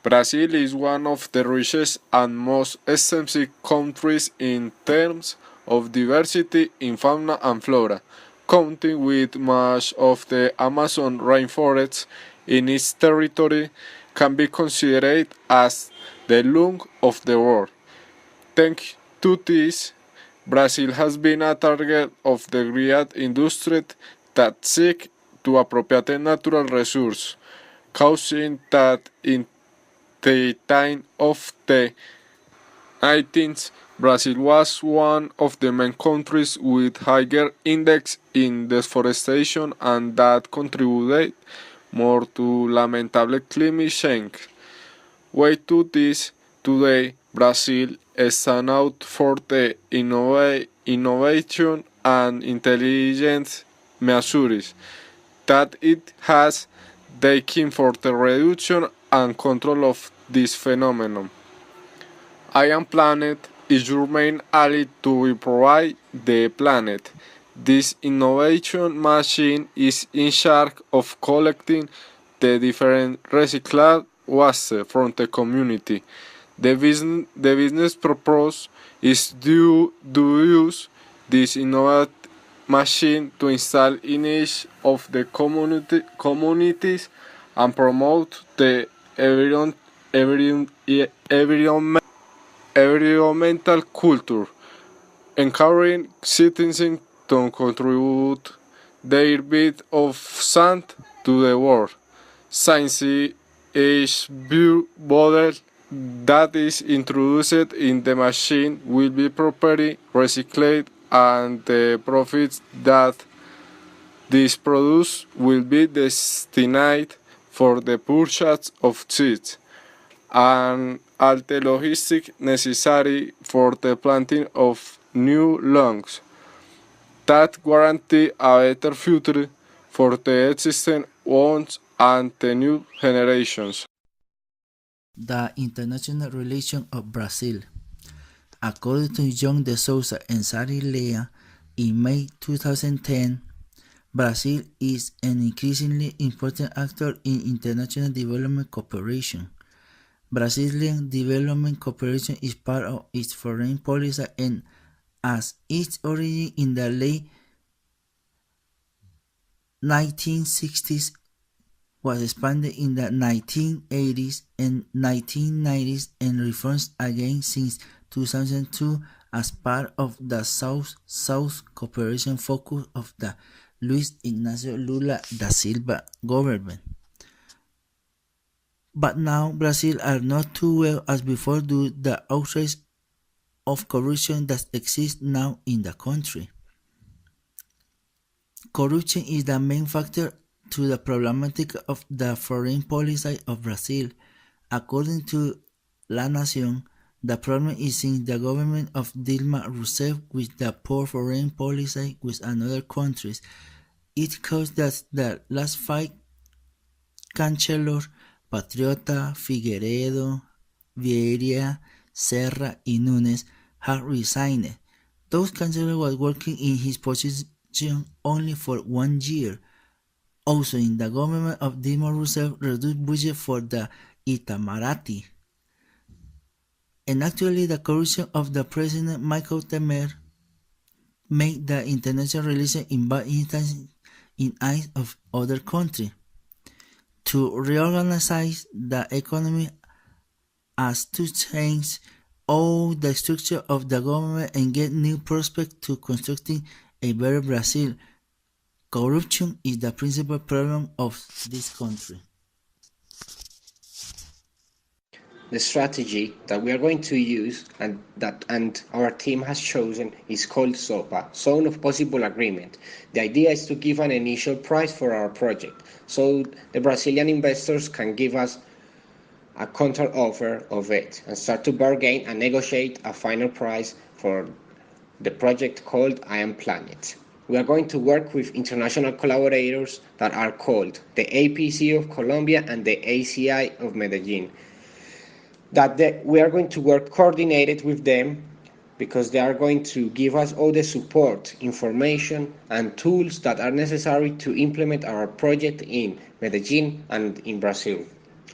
Brazil is one of the richest and most extensive countries in terms of diversity in fauna and flora, counting with much of the Amazon rainforest in its territory can be considered as the lung of the world. Thanks to this, Brazil has been a target of the great industry that seek to appropriate natural resources, causing that in the time of the 19th, Brazil was one of the main countries with higher index in deforestation and that contributed more to lamentable climate change. Way to this, today Brazil stands out for the innovation and intelligence measures that it has taken for the reduction and control of this phenomenon. I Am Planet is your main ally to provide the planet. This innovation machine is in charge of collecting the different recycled waste from the community. The business purpose is to use this innovative machine to install in each of the communities and promote the environmental culture, encouraging citizens to contribute their bit of sand to the world. Science is model that is introduced in the machine will be properly recycled and the profits that this produce will be destined for the purchase of seeds and all the logistics necessary for the planting of new lungs that guarantee a better future for the existing ones and the new generations. The International Relation of Brazil. According to John de Souza and Sari Lea, in May 2010, Brazil is an increasingly important actor in international development cooperation. Brazilian development cooperation is part of its foreign policy and as its origin in the late 1960s was expanded in the 1980s and 1990s and reforms again since 2002 as part of the South-South cooperation focus of the Luiz Inácio Lula da Silva government. But now Brazil are not too well as before due to the outrage of corruption that exists now in the country. Corruption is the main factor to the problematic of the foreign policy of Brazil. According to La Nación, the problem is since the government of Dilma Rousseff with the poor foreign policy with other countries. It caused that the last five chancellors, Patriota, Figueiredo, Vieira, Serra, and Nunes, have resigned. Those chancellors was working in his position only for 1 year. Also, in the government of Dilma Rousseff reduced budget for the Itamaraty. And actually, the corruption of the president Michael Temer made the international relations in bad instance in eyes of other countries. To reorganize the economy as to change all the structure of the government and get new prospects to constructing a better Brazil. Corruption is the principal problem of this country. The strategy that we are going to use and our team has chosen is called SOPA, Zone of Possible Agreement. The idea is to give an initial price for our project so the Brazilian investors can give us a counter offer of it and start to bargain and negotiate a final price for the project called I Am Planet. We are going to work with international collaborators that are called the APC of Colombia and the ACI of Medellin. We are going to work coordinated with them because they are going to give us all the support, information, and tools that are necessary to implement our project in Medellin and in Brazil.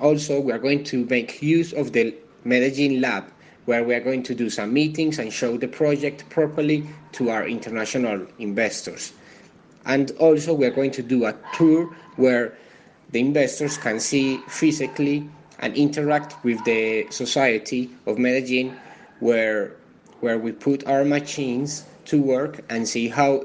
Also, we are going to make use of the Medellin lab, where we are going to do some meetings and show the project properly to our international investors. And also, we are going to do a tour where the investors can see physically and interact with the society of Medellin, where we put our machines to work and see how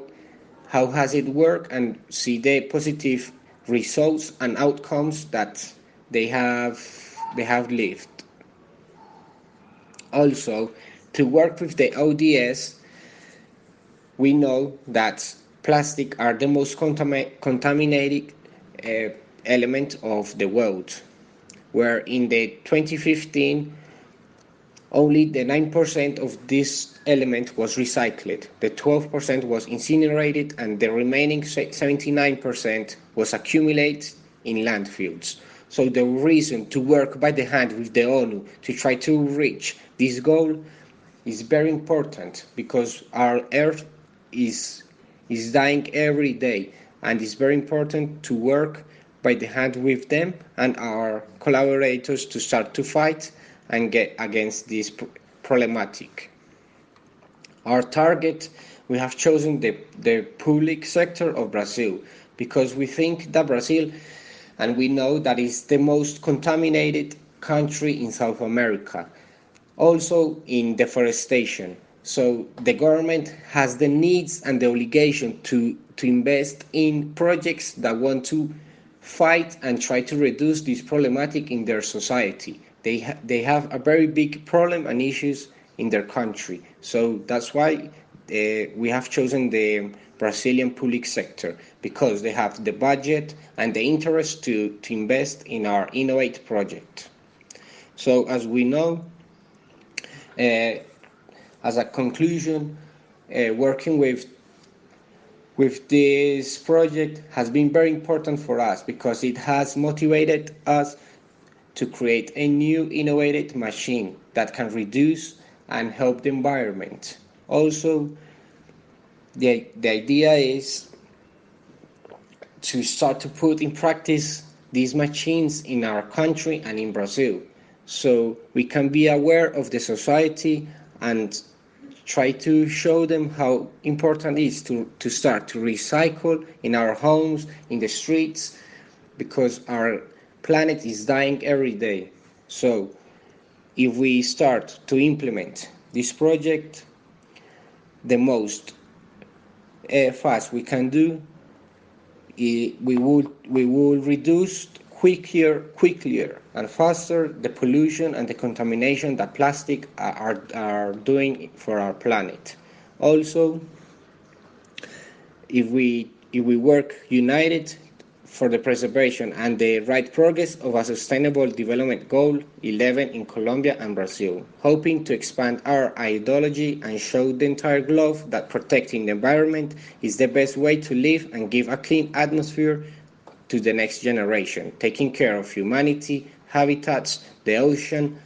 has it worked and see the positive results and outcomes that they have they have lived. Also, to work with the ODS, we know that plastic are the most contaminated uh, element of the world, where in the 2015 only the 9% of this element was recycled, the 12% was incinerated, and the remaining 79% was accumulated in landfills. So the reason to work by the hand with the ONU to try to reach this goal is very important, because our earth is is dying every day, and it's very important to work by the hand with them and our collaborators to start to fight and get against this problematic. Our target, we have chosen the public sector of Brazil, because we think that Brazil, and we know that is the most contaminated country in South America, also in deforestation. So the government has the needs and the obligation to invest in projects that want to fight and try to reduce this problematic in their society. They have a very big problem and issues in their country. So that's why we have chosen the Brazilian public sector, because they have the budget and the interest to invest in our Innovate project. So as we know, uh, as a conclusion, working with this project has been very important for us, because it has motivated us to create a new innovative machine that can reduce and help the environment. Also, the idea is to start to put in practice these machines in our country and in Brazil, so we can be aware of the society and try to show them how important it is to start to recycle in our homes, in the streets, because our planet is dying every day. So if we start to implement this project, the most fast we can do, we will reduce quicker and faster the pollution and the contamination that plastic are doing for our planet. Also, if we work united for the preservation and the right progress of a sustainable development goal 11 in Colombia and Brazil, hoping to expand our ideology and show the entire globe that protecting the environment is the best way to live and give a clean atmosphere to the next generation, taking care of humanity, habitats, the ocean,